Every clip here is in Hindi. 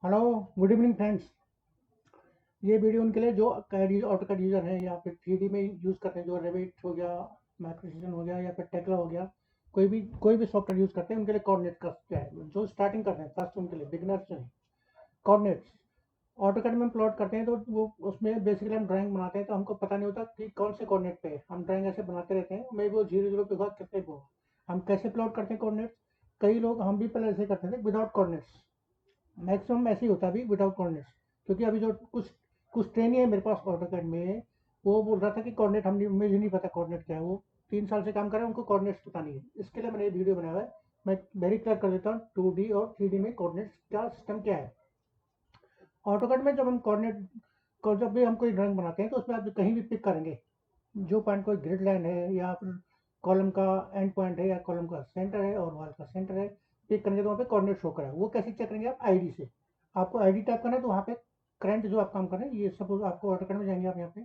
Hello, good evening friends. ये वीडियो उनके लिए जो कैड ऑटोकैड यूज़र हैं या फिर 3D में यूज़ करते हैं, जो रेविट हो गया, माइक्रोसिजन हो गया या फिर टेक्ला हो गया, कोई भी सॉफ्टवेयर यूज़ करते हैं, उनके लिए कोऑर्डिनेट का क्या है, जो स्टार्टिंग करते हैं फर्स्ट, उनके लिए बिगिनर्स जो हैं। कोऑर्डिनेट्स ऑटोकैड में हम प्लॉट करते हैं तो वो उसमें बेसिकली हम ड्राइंग बनाते हैं तो हमको पता नहीं होता कि कौन से कोऑर्डिनेट पे है। हम ड्राइंग ऐसे बनाते रहते हैं, मे भी वो 0 0 पे होगा, कितने पे होगा। हम कैसे प्लॉट करते हैं कोऑर्डिनेट्स? कई लोग, हम भी पहले ऐसे करते थे विदाउट कोऑर्डिनेट्स। मैक्सिमम ऐसे ही होता है अभी विदाउट कोऑर्डिनेट्स, क्योंकि अभी जो कुछ ट्रेनी है मेरे पास ऑटोकैड में, वो बोल रहा था कि कोऑर्डिनेट हम मुझे नहीं पता कोऑर्डिनेट क्या है। वो 3 साल से काम कर रहे हैं, उनको कोऑर्डिनेट्स पता नहीं है। इसके लिए मैंने ये वीडियो बनाया हुआ है। मैं वेरी क्लियर कर देता हूँ 2D और 3D में कोऑर्डिनेट्स का सिस्टम क्या है। ऑटोकैड में जब हम कोऑर्डिनेट को, जब भी हम कोई ड्राइंग बनाते हैं तो उसमें आप कहीं भी पिक करेंगे, जो पॉइंट कोई ग्रिड लाइन है या फिर कॉलम का एंड पॉइंट है या कॉलम का सेंटर है और वॉल का सेंटर है, पिक करेंगे तो वहाँ पे कोऑर्डिनेट शो करेगा। वो कैसे चेक करेंगे? आप आईडी से। आपको आईडी टाइप करना है तो वहाँ पे करंट जो आप काम कर रहे हैं, ये सपोज आपको ऑटोकैड में जाएंगे आप यहाँ पे,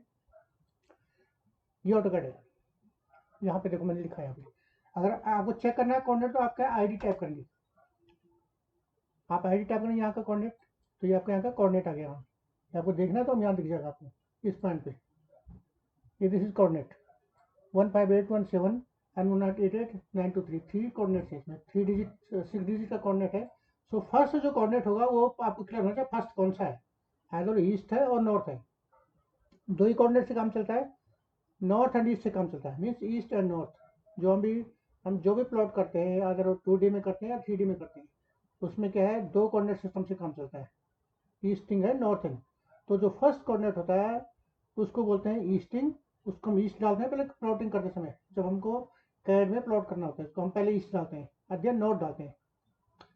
ये ऑटोकैड है, यहाँ पे देखो मैंने लिखा है यहाँ पे। अगर आपको चेक करना है कोऑर्डिनेट तो आपका आईडी टाइप करेंगे। आप आईडी टाइप करेंगे यहाँ का कोऑर्डिनेट, तो ये आपका यहाँ का कोऑर्डिनेट आ गया। यहाँ ये आपको देखना है तो हम यहाँ दिख जाएगा आपको इस पॉइंट पे। ये this is coordinate 15817 and 1888923, three coordinates है इसमें, 3 डिजिट 6 डिजिट का कोऑर्डिनेट है। सो फर्स्ट जो कोऑर्डिनेट होगा वो आपको क्लियर होना चाहिए, फर्स्ट कौन सा है तो ईस्ट है और नॉर्थ है। दो ही कोऑर्डिनेट से काम चलता है, नॉर्थ एंड ईस्ट से काम चलता है, मीन्स ईस्ट एंड नॉर्थ। हम जो भी प्लॉट करते हैं, अगर वो 2D में करते हैं या 3D में करते हैं, उसमें क्या है, दो कोऑर्डिनेट सिस्टम से काम चलता है, ईस्टिंग है नॉर्थिंग। तो जो फर्स्ट कोऑर्डिनेट होता है उसको बोलते हैं ईस्टिंग। उसको हम ईस्ट डालते हैं पहले प्लॉटिंग करते समय, जब हमको कैड में प्लॉट करना होता है तो हम पहले ईस्ट डालते हैं और देन नॉर्थ डालते हैं,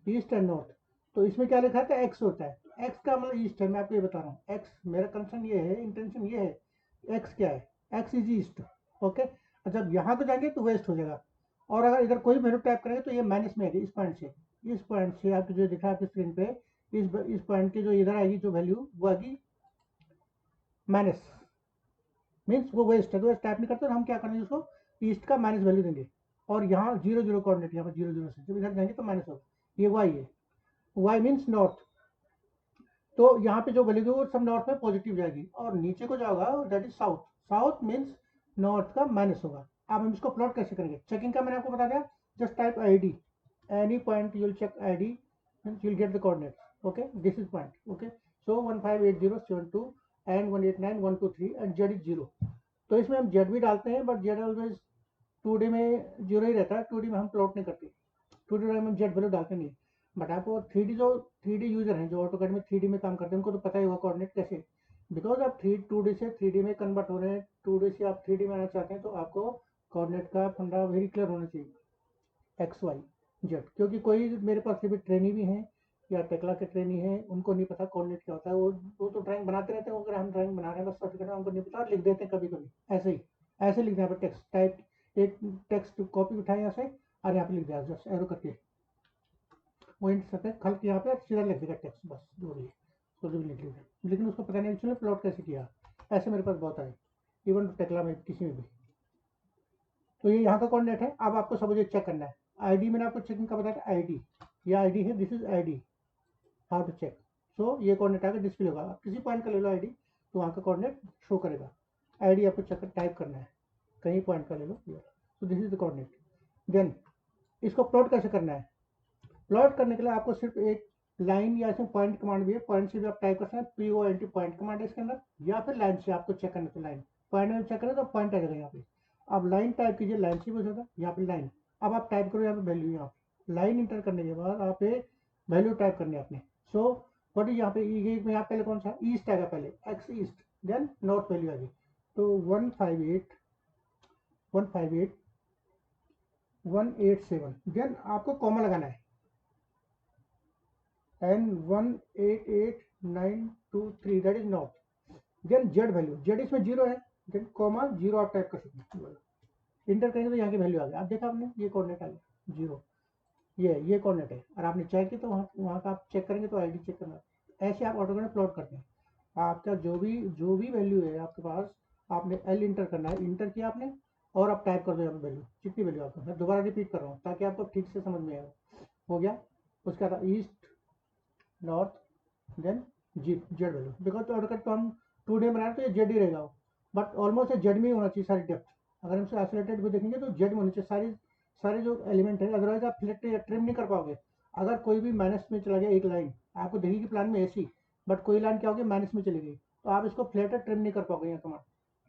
ईस्ट एंड नॉर्थ। तो इसमें क्या लिखा है, एक्स होता है, एक्स का मतलब ईस्ट है। मैं आपको ये बता रहा हूँ, एक्स मेरा कंसर्न ये है, इंटेंशन ये है, एक्स क्या है, एक्स इज ईस्ट। ओके, और जब यहाँ को जाएंगे तो वेस्ट हो जाएगा। और अगर इधर कोई वैल्यू टाइप करेंगे तो ये माइनस में आएगी, इस पॉइंट से आपकी जो दिख रहा है आपकी स्क्रीन पे, इस पॉइंट की जो इधर आएगी जो वैल्यू वो आएगी माइनस, मीन्स वो वेस्ट है। तो वेस्ट टाइप नहीं करते, तो हम क्या करेंगे, उसको ईस्ट का माइनस वैल्यू देंगे। और यहाँ 0 0 कोऑर्डिनेट, यहाँ पर 0 0 से जब इधर जाएंगे तो माइनस होगा। ये वाई है, वाई मीन्स नॉर्थ। तो यहाँ पे जो वैल्यू वो सब नॉर्थ में पॉजिटिव जाएगी, और नीचे को जाएगा that is south. South means north का माइनस होगा। अब हम इसको प्लॉट कैसे करेंगे, चेकिंग का मैंने आपको बता दिया। Just type I D, any point you will check I D, you will get the coordinates. Okay, this is point. Okay, so 158072 and 189 123 and Z is 0। तो इसमें हम जेड भी डालते हैं, बट जेड ऑलवेज 2D में 0 ही रहता है, 2D में हम प्लॉट नहीं करते, 2D में हम जेड वैल्यू डालते नहीं। बट आपको 3D यूजर हैं जो ऑटोकैड में 3D में काम करते हैं, उनको तो पता ही होगा कोऑर्डिनेट कैसे। बिकॉज आप 2D से 3D में कन्वर्ट हो रहे हैं, 2D से आप 3D में आना चाहते हैं, तो आपको कोऑर्डिनेट का फंडा वेरी क्लियर होना चाहिए, एक्स वाई जेड। क्योंकि कोई मेरे पास भी ट्रेनी भी हैं या टेक्ला के ट्रेनी हैं, उनको नहीं पता कोऑर्डिनेट क्या होता है। वो तो ड्राइंग बनाते रहते हैं, अगर हम ड्राइंग बना रहे हैं बस सर्टिफिकेट में, हमको नहीं पता, लिख देते हैं कभी कभी ऐसे ही, ऐसे लिख दें यहाँ पर टेक्स्ट टाइप, एक टेक्स्ट कॉपी उठाए यहाँ से और यहाँ पे लिख दिया जस्ट एरो करके, वो इंट से खल के यहाँ पे सीधा लिख देगा टेक्स्ट, बस जो भी है उसको जो भी लिख लिया। लेकिन उसको पता नहीं एक्चुअली प्लॉट कैसे किया। ऐसे मेरे पास बहुत आए, इवन टेक्ला में किसी में भी। तो ये यहाँ का कोऑर्डिनेट है। अब आपको सब कुछ चेक करना है। आईडी मैंने आपको चेकिंग का बताया था, आईडी, ये आईडी है, this is ID, how to check. So ये कोऑर्डिनेट आकर डिस्प्ले होगा, आप किसी पॉइंट का ले लो आईडी, तो वहाँ का कोऑर्डिनेट शो करेगा। आईडी आपको चेक टाइप करना है, कहीं पॉइंट का ले लो, तो this is the coordinate. Then इसको प्लॉट कैसे करना है? प्लॉट करने के लिए आपको सिर्फ एक लाइन या इसमें पॉइंट कमांड भी है, पॉइंट से भी आप टाइप कर सकते हैं, POINT पॉइंट कमांड है इसके अंदर, या फिर लाइन से आपको चेक करना है। लाइन पॉइंट में चेक करें तो पॉइंट आ जाएगा यहाँ पे। अब लाइन टाइप कीजिए, लाइन से भी हो जाता है, यहाँ पे लाइन। अब आप टाइप करो यहाँ पे वैल्यू, यहाँ पे लाइन इंटर करने के बाद आप वैल्यू टाइप करनी है आपने। सो वट इज यहाँ पे, यहाँ पहले कौन सा ईस्ट आएगा, पहले X east, then north value आ गई। तो 158 देन आपको कॉमा लगाना है, and 1888923 that is north. Then Z value, Z इसमें 0 है, देन कॉमा 0 आप टाइप कर सकते हैं। इंटर करेंगे तो यहाँ की वैल्यू आ गई, आप देखा आपने, ये कोऑर्डिनेट आ गया 0। ये कोऑर्डिनेट है, और आपने चेक की तो वहाँ का आप चेक करेंगे तो आईडी चेक करना। ऐसे आप ऑटोकैड में प्लॉट करते हैं। आपका जो भी वैल्यू है आपके पास, आपने एल इंटर करना है, इंटर किया आपने, और आप टाइप कर दो यहाँ पे वैल्यू, जितनी वैल्यू आपको। मैं दोबारा रिपीट कर रहा हूँ ताकि आपको ठीक से समझ में आए। हो गया, उसका था east, north, then Z value, because तो ऑटोकैड तो हम 2D में बनाए तो ये जेड ही रहेगा, बट ऑलमोस्ट जेड में ही होना चाहिए सारी डेप्थ। अगर हम इसे आइसोलेटेड को देखेंगे तो जेड में होनी चाहिए सारी सारे जो एलिमेंट है, अदरवाइज आप फिलेक्ट या ट्रिम नहीं कर पाओगे। अगर कोई भी माइनस में चला गया एक लाइन, आपको देखेगी प्लान में ऐसी, बट कोई लाइन क्या होगी माइनस में चली गई, तो आप इसको फ्लैट ट्रिम नहीं कर पाओगे यहाँ कमांड।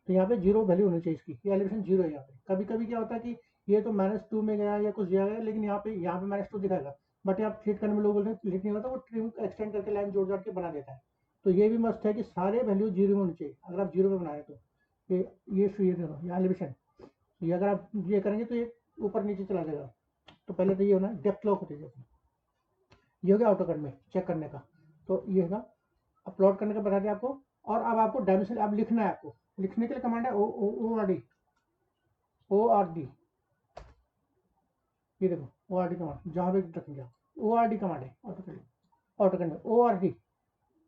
तो यहाँ पे जीरो वैल्यू होनी चाहिए इसकी, ये एलिवेशन जीरो है यहाँ पे। कभी कभी क्या होता है कि ये तो -2 में गया या कुछ दिया गया, लेकिन यहाँ पे -2 दिखाएगा, बट यहाँ फ्लिट करने में लोग बोलते हैं फ्लिट नहीं होता, वो ट्रिम एक्सटेंड करके लाइन जोड़ जोड़ के बना देता है। तो ये भी मस्ट है कि सारे वैल्यू जीरो में होनी चाहिए अगर आप जीरो में बना रहे तो। ये एलिवेशन, ये अगर आप ये करेंगे तो ये ऊपर नीचे चला जाएगा। तो पहले तो ये होना डेप्थ लॉक होती है, ये हो गया ऑटोकैड में चेक करने का। तो ये होगा अपलोड करने का बता दिया आपको। और अब आपको डायमेंशन अब लिखना है, आपको लिखने के लिए कमांड है ओ आर डी। ये देखो ORD कमांड, जहाँ भी रखेंगे ORD कमांड है ऑटोकैड में ORD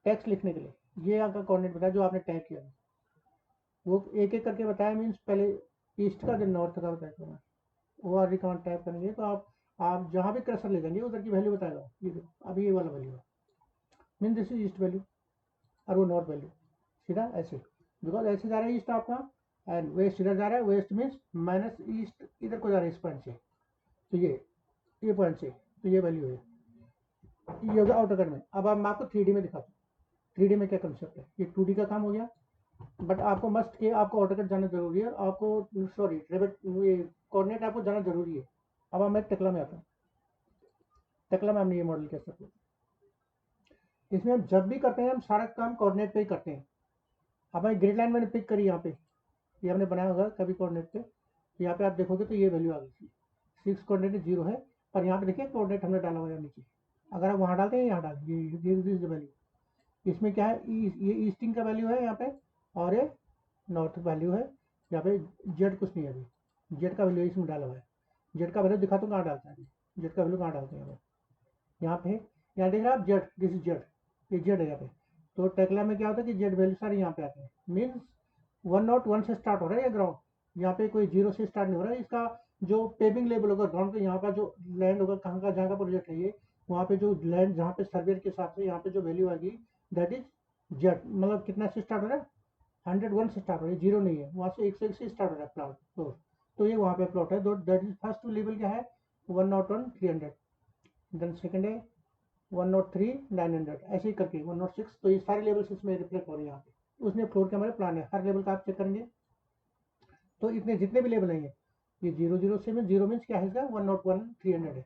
टेक्स्ट लिखने के लिए। ये आपका कोऑर्डिनेट बताया जो आपने टाइप किया, वो एक एक करके बताया, मीन्स पहले ईस्ट का देन नॉर्थ का बताया। ORD कमांड टाइप करेंगे तो आप जहाँ भी कर्सर ले जाएंगे उधर की वैल्यू बताएगा। ये देखो अभी ये वाला वैल्यू है, mean this is east value और वो नॉर्थ वैल्यू, सीधा ऐसे, बिकॉज ऐसे जा रहा है ईस्ट आपका, एंड वेस्ट इधर जा रहा है, वेस्ट मीन्स माइनस ईस्ट इधर को जा रहा है इस पॉइंट से, तो ये पॉइंट से, तो ये वैल्यू है। ये होगा AutoCAD में। अब मैं आपको 3D में दिखाता हूँ 3D में क्या कंसेप्ट है। ये 2D का काम हो गया, बट आपको मस्ट के आपको AutoCAD जाना जरूरी है, आपको सॉरी रेविट ये कोऑर्डिनेट आपको जाना जरूरी है। अब मैं टेक्ला में आता हूँ। टेक्ला में हमने ये मॉडल कैसे सकते, इसमें हम जब भी करते हैं हम सारा काम कोऑर्डिनेट पे ही करते हैं। अब मैं ग्रिड लाइन मैंने पिक करी यहाँ पे, ये हमने बनाया होगा कभी कोऑर्डिनेट पे, तो यहाँ पे आप देखोगे तो ये वैल्यू आ गई थी, 6 कोऑर्डिनेट 0 है, पर यहाँ पे देखिए कोऑर्डिनेट हमने डाला हुआ है नीचे। अगर आप वहाँ डालते हैं यहाँ डाल ये वैल्यू, इसमें क्या है ये ईस्टिंग का वैल्यू है यहाँ पे, और ये नॉर्थ वैल्यू है। यहाँ पे जेड कुछ नहीं है, अभी जेड का वैल्यू इसमें डाला हुआ है। जेड का वैल्यू दिखा तो कहाँ डालता है, जेड का वैल्यू कहाँ डालते हैं यहाँ पे, यहाँ देख रहे हैं आप जेड, दिस इज जेड, ये जेड है यहाँ पे। तो टेक्ला में क्या होता है कि जेड वैल्यू सारे यहाँ पे आते हैं, मीन्स 101 से स्टार्ट हो रहा है ये ग्राउंड, यहाँ पे कोई जीरो से स्टार्ट नहीं हो रहा है। इसका जो पेबिंग लेवल होगा ग्राउंड पे, यहाँ का जो लैंड होगा कहाँ का जहाँ का प्रोजेक्ट है ये, वहाँ पे जो लैंड जहाँ पे सर्वेयर के हिसाब से यहाँ पे जो वैल्यू आएगी दैट इज जेड, मतलब कितना से स्टार्ट हो रहा है 101 से स्टार्ट हो रहा है, जीरो नहीं है, वहाँ से 101 से स्टार्ट हो रहा है प्लॉट। तो ये वहाँ पे प्लॉट है, दैट इज फर्स्ट लेवल क्या है 101 300, देन सेकंड है 103 900, ऐसे ही करके 106। तो ये सारे लेवल्स इसमें रिफ्लेक्ट हो रहे हैं यहाँ पे। उसने फ्लोर के हमारे प्लान है, हर लेवल का आप चेक करेंगे तो इतने जितने भी लेवल हैं ये 0 से में, जीरो मीन्स क्या है इसका 101 300 है।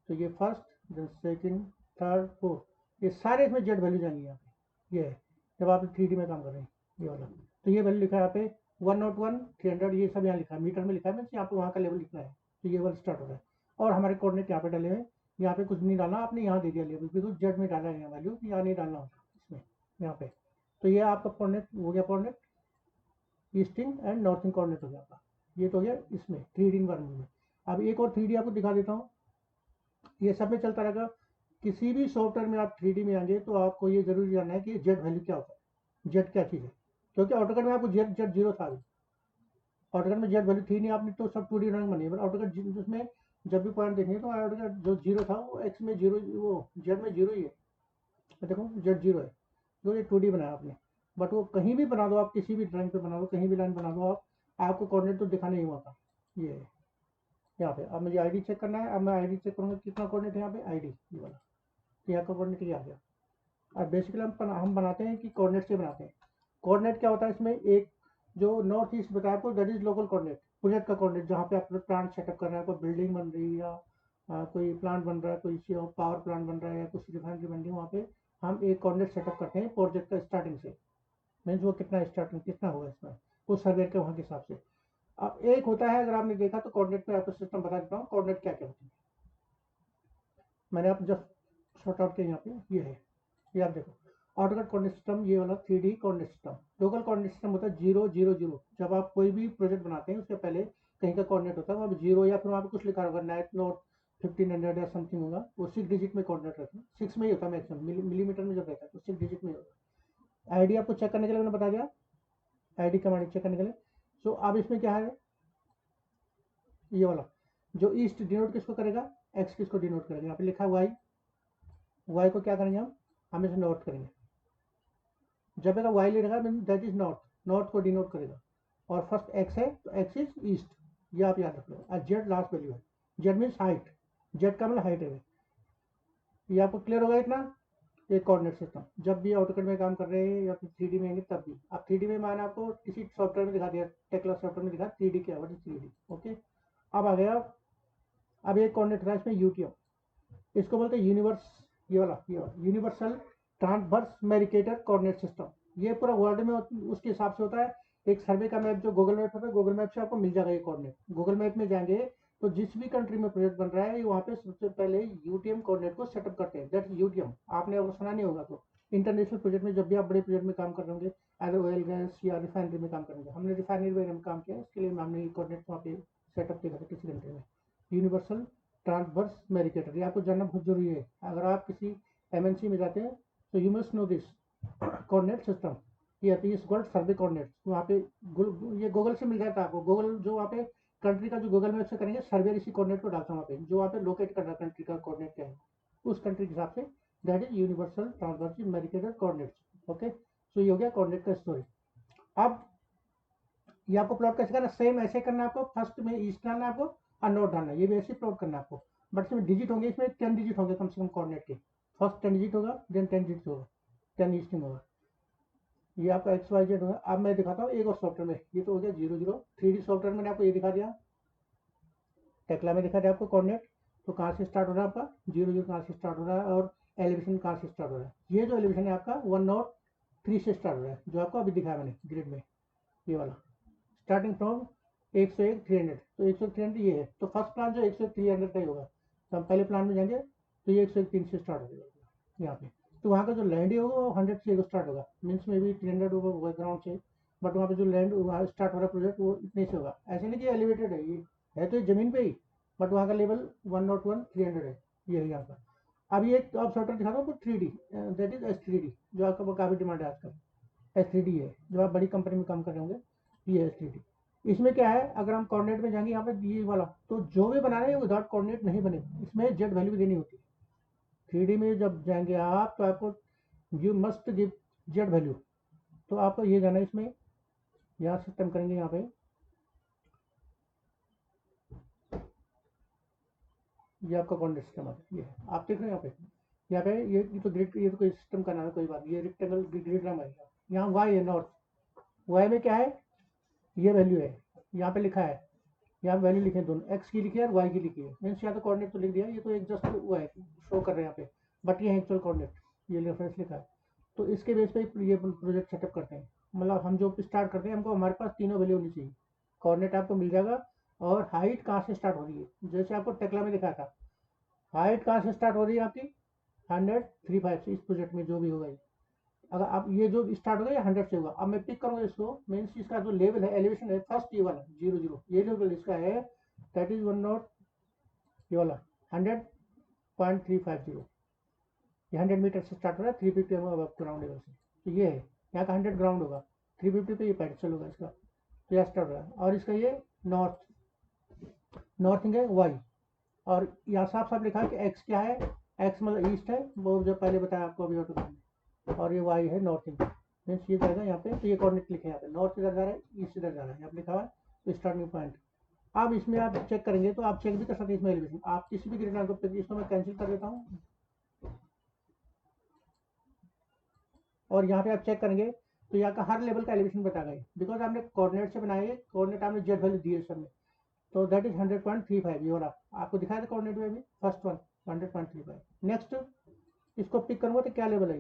तो ये first then second third fourth, ये सारे इसमें जेड वैल्यू जाएंगे यहाँ पे। ये है जब आप 3D में काम कर रहे हैं ये वाला, तो ये वैल्यू लिखा है यहाँ पे 101 300, ये सब यहाँ लिखा है, मीटर में लिखा है, मीन्स यहाँ पे वहाँ का लेवल लिखना है। तो ये वाला स्टार्ट हो रहा है, और हमारे कोऑर्डिनेट यहाँ पे डले हुए हैं। यहाँ पे कुछ नहीं डालना, आपने यहाँ दे दिया लेवल, बिकॉज जेड में डाला है यहाँ वैल्यू, यहाँ नहीं डालना होता इसमें यहाँ पे। तो ये आपका कोऑर्डिनेट हो गया, coordinate easting and northing coordinate हो गया आपका। ये तो हो गया इसमें 3D इन्वायरमेंट में। अब एक और 3D आपको दिखा देता हूँ, ये सब में चलता रहेगा। किसी भी सॉफ्टवेयर में आप 3D में आएंगे तो आपको ये जरूर जानना है कि जेड वैल्यू क्या होता है, जेड क्या चीज़ है, क्योंकि ऑटोकैड में आपको जेड जेड जीरो था, ऑटोकैड में जेड वैल्यू थी नहीं, आपने तो सब 2D ड्राइंग बनी है, बट ऑटोकैड उसमें जब भी पॉइंट देखेंगे तो ऑटोकैड जो जीरो था वो एक्स में जीरो, वो जेड में जीरो ही है। तो देखो जेड जीरो है, तो ये 2D बनाया आपने, बट वो कहीं भी बना दो आप, किसी भी ड्राइंग पे बना दो, कहीं भी लाइन बना दो आप, आपको कोऑर्डिनेट तो दिखाना ही हुआ था। ये है यहाँ पे। अब मुझे आईडी चेक करना है, अब मैं आईडी चेक करूँगा कितना कोऑर्डिनेट है यहाँ पे, आईडी ये वाला, तो यहाँ का कोऑर्डिनेट ये आ गया। अब बेसिकली हम बनाते हैं कि कोऑर्डिनेट से बनाते हैं। कोऑर्डिनेट क्या होता है इसमें, एक जो नॉर्थ ईस्ट बताया आपको that is local coordinate, project का कोऑर्डिनेट, जहाँ पे आप प्लांट सेटअप कर रहे हैं, कोई बिल्डिंग बन रही है या कोई प्लांट बन रहा है, कोई पावर प्लांट बन रहा है या कुछ रिफाइनरी बन रही है, वहाँ पे हम एक कोऑर्डिनेट सेटअप करते हैं प्रोजेक्ट का स्टार्टिंग से, मीन्स वो कितना स्टार्टिंग कितना होगा इसमें उस सर्वे के वहाँ के हिसाब से। अब एक होता है, अगर आपने देखा तो कोऑर्डिनेट में आपको सिस्टम बता देता हूँ कोऑर्डिनेट क्या क्या होती है। मैंने आप जस्ट शॉर्ट आउट किया यहाँ पे, ये है, ये आप देखो ऑटोकैड कोऑर्डिनेट सिस्टम, ये वाला 3D coordinate system. Local coordinate system होता है 0 0 0, जब आप कोई भी प्रोजेक्ट बनाते हैं उसके पहले कहीं का कोऑर्डिनेट होता है वहाँ पे जीरो, या फिर वहाँ पे कुछ लिखा होगा नाइट नोट 1500 या समथिंग होगा, वो 6 डिजिट में कोऑर्डिनेट रहता है, 6 में ही होता है मैक्सिमम, मिलीमीटर में जब रहता है तो 6 डिजिट में होगा। आईडी आपको चेक करने के लिए मैंने बता दिया, आईडी कमांड चेक करने के लिए। सो अब इसमें क्या है, ये वाला जो ईस्ट डिनोट किसको करेगा, एक्स किसको डिनोट करेगा, यहाँ पे लिखा है वाई, वाई को क्या करेंगे हम इसे नोट करेंगे, जब अगर वाई ले रखा दैट इज नॉर्थ, नॉर्थ को डिनोट करेगा। और फर्स्ट एक्स है तो एक्स इज ईस्ट, ये आप याद रख लो। और जेड लास्ट वैल्यू है, जेड मीन्स हाइट, जेड का मतलब हाइट है। ये आपको क्लियर होगा इतना। एक कोऑर्डिनेट सिस्टम जब भी ऑटोकैड में काम कर रहे हैं या फिर 3D में आएंगे तब भी। अब 3D में मैंने आपको किसी सॉफ्टवेयर में दिखा दिया, टेक्ला सॉफ्टवेयर में दिखा 3D क्या है, 3D। ओके, अब आ गया, अब एक कोऑर्डिनेट था इसमें यूटीएम, इसको बोलते हैं यूनिवर्स, ये वाला universal transverse Mercator coordinate system. ये पूरा वर्ल्ड में उसके हिसाब से होता है। एक सर्वे का मैप जो गूगल मैप होता है, गूगल मैप से आपको मिल जाएगा ये कोऑर्डिनेट। गूगल मैप में जाएंगे तो जिस भी कंट्री में प्रोजेक्ट बन रहा है वहाँ पे सबसे पहले यूटीएम कोऑर्डिनेट को सेटअप करते हैं। दैट यूटीएम आपने अगर सुना नहीं होगा तो इंटरनेशनल प्रोजेक्ट में जब भी आप बड़े प्रोजेक्ट में काम कर रहे होंगे, एज ऑयल गैस या रिफाइनरी में काम करेंगे, हमने रिफाइनरी में काम किया, इसके लिए हमने कोऑर्डिनेट वहाँ पे सेटअप किया था किसी कंट्री में। यूनिवर्सल ट्रांसवर्स मैरिकेटर, ये आपको जानना बहुत जरूरी है। अगर आप किसी एमएनसी में जाते हैं तो you must know this coordinate system. ये आती है कॉल्ड सर्वे कोऑर्डिनेट। वहाँ पे ये गूगल से मिल जाता है आपको। गूगल जो वहाँ पे कंट्री का जो गूगल मैप से करेंगे, सर्वे इसी कोऑर्डिनेट को डालता है वहाँ पे, जो वहाँ पे लोकेट कर रहा है कंट्री का कोऑर्डिनेट क्या है उस कंट्री के हिसाब से। That is universal transverse Mercator coordinate. Okay, so ये हो गया कोऑर्डिनेट का स्टोरी। अब ये आपको प्लॉट कैसे करना, सेम ऐसे करना है आपको। फर्स्ट में ईस्ट डालना है आपको और नॉर्थ डालना है, ये भी ऐसे प्लॉट करना है आपको। बट इसमें डिजिट होंगे, इसमें 10 डिजिट होंगे कम से कम कोऑर्डिनेट के। फर्स्ट 10 डिजिट होगा, देन 10 डिजिट होगा, 10 ईस्टिंग होगा। ये आपका एक्स वाई जेड होगा। अब मैं दिखाता हूँ एक और सॉफ्टवेयर में, ये तो हो गया 00। 3D सॉफ्टवेयर मैंने आपको ये दिखा दिया, टेक्ला में दिखा दिया आपको कोऑर्डिनेट। तो कहाँ से स्टार्ट हो रहा है आपका 00, कहाँ से स्टार्ट हो रहा है, और एलिवेशन कहाँ से स्टार्ट हो रहा है। ये जो एलिवेशन है आपका 103 से स्टार्ट हो रहा है, जो आपको अभी दिखाया मैंने ग्रिड में, ये वाला स्टार्टिंग फ्रॉम 101 300। तो 101 300 ये है। तो फर्स्ट प्लान जो 101 300 का ही होगा। तो हम पहले प्लान में जाएंगे तो ये 101 3 से स्टार्ट हो जाएगा यहाँ पे। तो वहाँ का जो लैंड होगा वो 100 से स्टार्ट होगा, मीन्स में भी 300 होगा ग्राउंड से। बट वहाँ पे जो लैंड वहाँ स्टार्ट हो रहा है प्रोजेक्ट वो इतने से होगा। ऐसे नहीं कि एलिवेटेड है, ये है तो ज़मीन पे ही, बट वहाँ का लेवल 101 300 है, ये है यहाँ का। अब ये आप सॉफ्टवेयर दिखाता हूँ आपको 3D, दैट इज S3D, जो आपका काफ़ी डिमांड है आजकल। S3D है, जो आप बड़ी कंपनी में काम कर रहे होंगे, ये S3D। इसमें क्या है, अगर हम कोऑर्डिनेट में जाएंगे यहाँ पे ये वाला, तो जो भी बना रहे हैं विदाउट कोऑर्डिनेट नहीं बनेगा, इसमें जेड वैल्यू भी देनी होती है। 3D में जब जाएंगे आप तो आपको you must give Z value. तो आपको ये जाना है इसमें, यहाँ सिस्टम करेंगे यहाँ पे, ये आपका कोऑर्डिनेट सिस्टम आता है। ये आप देख रहे हैं यहाँ पे ये तो ग्रिड, ये तो कोई सिस्टम का नाम है, कोई बात, ये रेक्टेंगल ग्रिड नाम है। यहाँ वाई है नॉर्थ, वाई में क्या है, ये वैल्यू है, यहाँ पे लिखा है, यहाँ वैल्यू लिखे दोनों, एक्स की लिखी है और वाई की लिखी है। मीन्स यहाँ तो कोऑर्डिनेट तो लिख दिया, ये तो एक जस्ट वो है शो कर रहे हैं यहाँ पे, बट ये है एक्चुअल कोऑर्डिनेट, ये रेफरेंस लिखा है। तो इसके बेस पे ये प्रोजेक्ट सेटअप करते हैं। मतलब हम जो स्टार्ट करते हैं, हमको हमारे पास तीनों वैल्यू होनी चाहिए। कोऑर्डिनेट आपको मिल जाएगा, और हाइट कहाँ से स्टार्ट हो रही है, जैसे आपको टेक्ला में दिखाया था, हाइट कहाँ से स्टार्ट हो रही है आपकी 100 से। इस प्रोजेक्ट में जो भी होगा, अगर आप ये जो स्टार्ट होगा ये 100 से होगा। अब मैं पिक करूँगा इसको, मीन्स इसका जो लेवल है, एलिवेशन है, फर्स्ट ये वाला 00, ये लेवल इसका है, दैट इज 10, ये वाला 100.350। ये 100 मीटर से स्टार्ट हो रहा है, 350 अब ग्राउंड लेवल से। तो ये है यहाँ का 100 ग्राउंड होगा, 350 पे ये पेंसिल होगा इसका, तो यह स्टार्ट हो रहा है। और इसका ये नॉर्थ, नॉर्थिंग है वाई, और यहाँ साफ साफ लिखा है कि एक्स क्या है, एक्स मतलब ईस्ट है, वो जो पहले बताया आपको अभी ऑटो में, और ये वाई है नॉर्थिंग, मीन्स ये जाएगा यहाँ पे। तो ये कोऑर्डिनेट लिखे यहाँ पे, नॉर्थ इधर जा रहा है, ईस्ट इधर जा रहा है, यहाँ पे लिखा हुआ है। तो स्टार्टिंग पॉइंट अब इसमें आप चेक करेंगे, तो आप चेक भी कर सकते हैं इसमें एलिवेशन, आप किसी भी ग्रिड लाइन को, इसको मैं कैंसिल कर देता हूँ, और यहाँ पे आप चेक करेंगे तो यहाँ का हर लेवल का एलिवेशन बता गए, बिकॉज आपने कोऑर्डिनेट से बनाए, कोऑर्डिनेट आपने जेड वैल्यू दी है सर में। तो दैट इज 100.35, ये वाला आपको दिखाया था कोऑर्डिनेट में भी, फर्स्ट वन 100.35। नेक्स्ट इसको पिक करूँगा तो क्या लेवल है,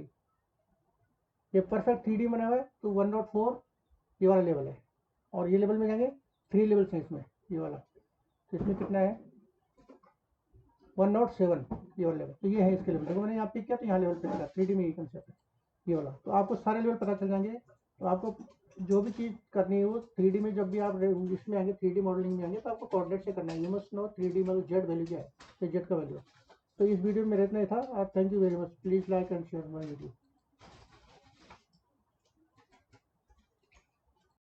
ये परफेक्ट 3D बना हुआ है, तो 104 ये वाला लेवल है। और ये लेवल में जाएंगे 3 लेवल्स हैं इसमें, ये वाला, तो इसमें कितना है 107, ये वाला लेवल। तो ये है इसके लेवल, देखो मैंने यहाँ पिक किया तो यहाँ लेवल पिक किया, 3D में ये कंसेप्ट है, ये वाला। तो आपको सारे लेवल पता चल जाएंगे। तो आपको जो भी चीज़ करनी है वो 3D में, जब भी आप इसमें आएंगे 3D मॉडलिंग में आएंगे, तो आपको कोऑर्डिनेट से करना है। यू मस्ट नो 3D मतलब जेड वैल्यू क्या है, तो जेड का वैल्यू। तो इस वीडियो में मेरा इतना ही था। Thank you very much, please like and share my video.